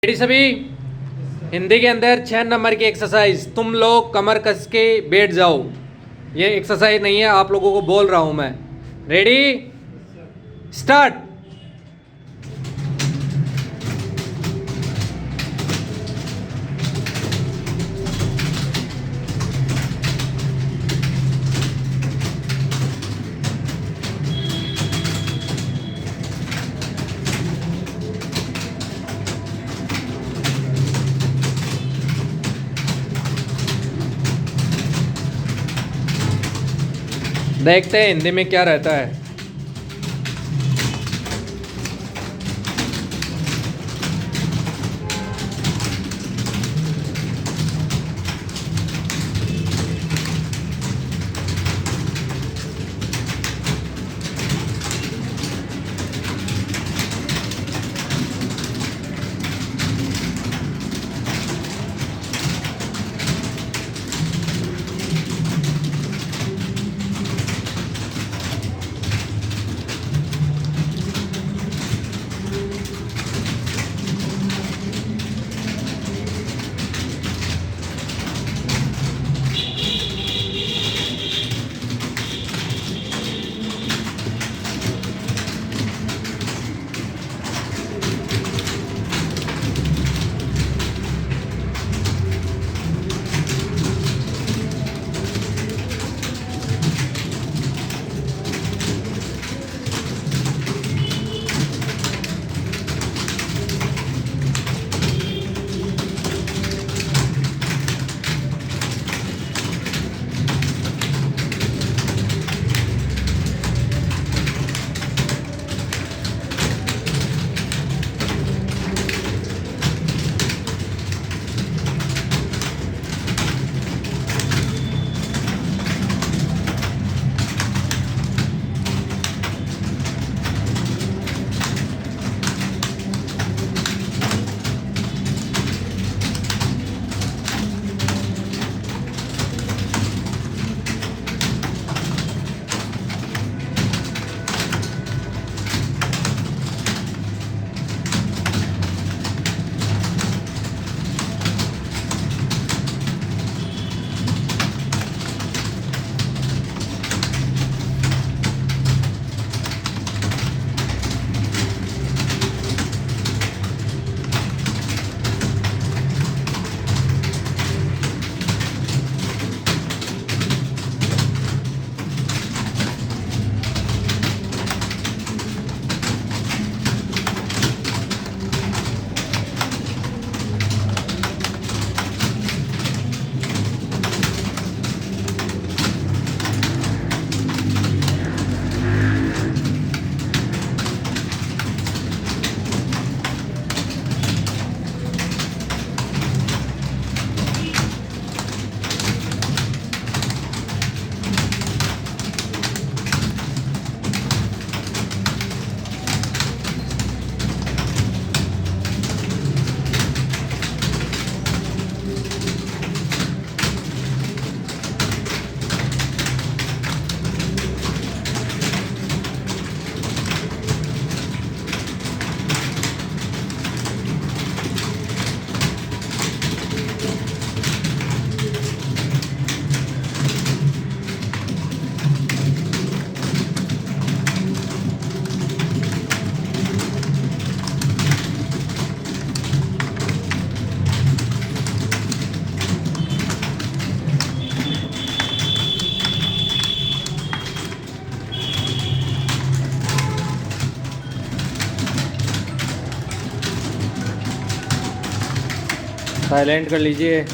Ready सभी। हिंदी के अंदर 6 नंबर की एक्सरसाइज, तुम लोग कमर कस के बैठ जाओ। ये एक्सरसाइज नहीं है, आप लोगों को बोल रहा हूं मैं। Ready start. देखते हैं हिंदी में क्या रहता है। साइलेंट कर लीजिए।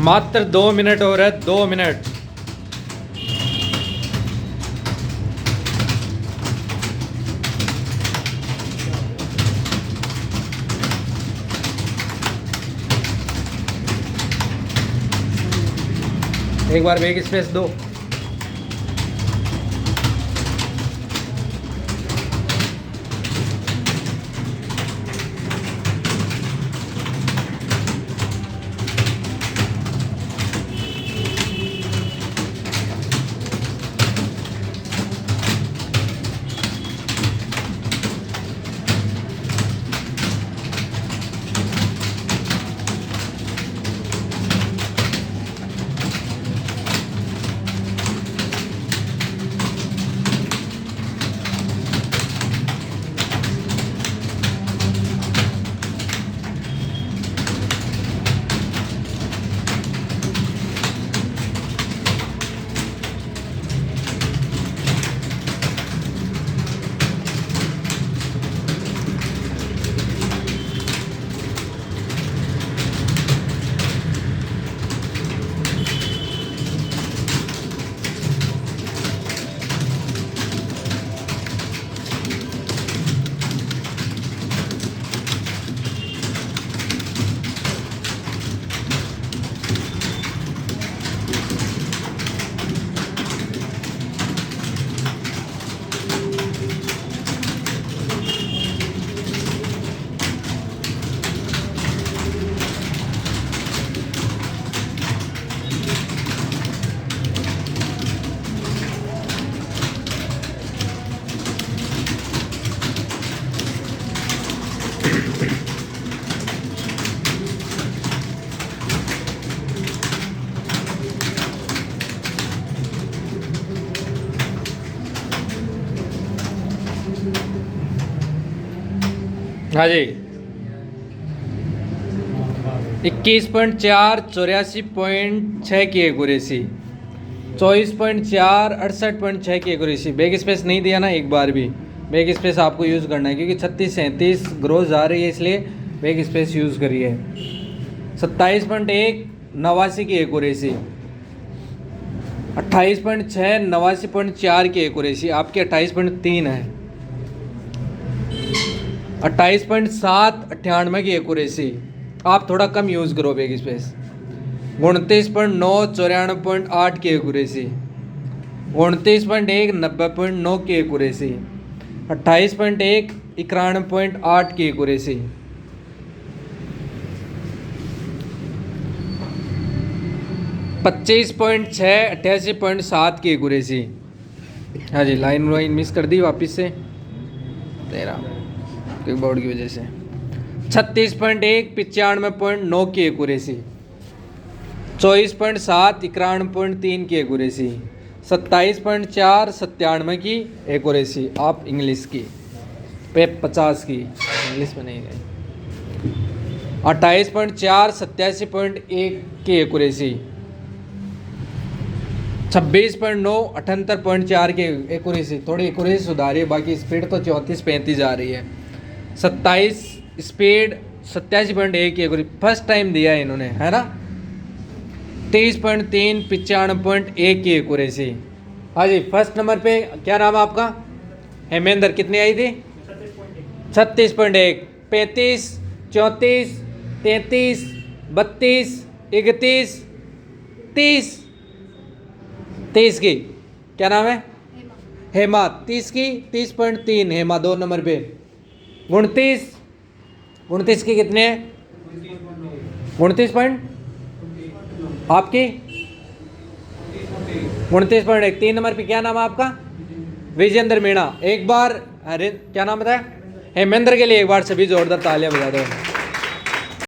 मात्र 2 मिनट हो रहे, 2 मिनट। एक बार बैक स्पेस दो। हाँ जी, 21.4 84.6 की एक्यूरेसी, 24.4 68.6 की एक्यूरेसी। बैक स्पेस नहीं दिया ना एक बार भी, बैक स्पेस आपको यूज़ करना है क्योंकि 36 37 ग्रोथ आ रही है, इसलिए बैक स्पेस यूज़ करिए। 27.1 89 की एक्यूरेसी, 28.6 89.4 की एक्यूरेसी, आपकी 28.3 है। 28.7 98 की एक्यूरेसी, आप थोड़ा कम यूज़ करो बैक स्पेस। 29.9 94.8 की एक्यूरेसी, 29.1 90.9 की एक्यूरेसी, 28.1 91.8 की एक्यूरेसी, 25.6 88.7 की एक्यूरेसी। हाँ जी, लाइन वाइन मिस कर दी वापस से तेरा बोर्ड की वजह से। 36.1 95.9 की एक्यूरेसी, 24.7 91.3 की एक्यूरेसी, 27.4 97 की एक्यूरेसी। आप इंग्लिश की पे 50 की, इंग्लिश में नहीं गए। 28.4 87.1 की एक्यूरेसी, 26.9 78.4 की एक्यूरेसी। थोड़ी एक्यूरेसी सुधारी, बाकी स्पीड तो 34 35 आ रही है। 27 स्पीड 87.1 की एक्यूरेसी, फर्स्ट टाइम दिया है इन्होंने, है ना। 23.3 95.1 की एक्यूरेसी। हाँ जी, फर्स्ट नंबर पे क्या नाम है आपका? हेमेंद्र। कितनी आई थी? 36.1, 35 34 33 32 31 30 30 की क्या नाम है? हेमा। 30 की 30.3 हेमा 2 नंबर पे। 29 की कितने हैं? 29 पॉइंट आपकी 29.1। 3 नंबर पे क्या नाम है आपका? विजेंद्र मीणा। एक बार, अरे क्या नाम बताया? हेमेंद्र के लिए एक बार सभी जोरदार तालियां बजा दो।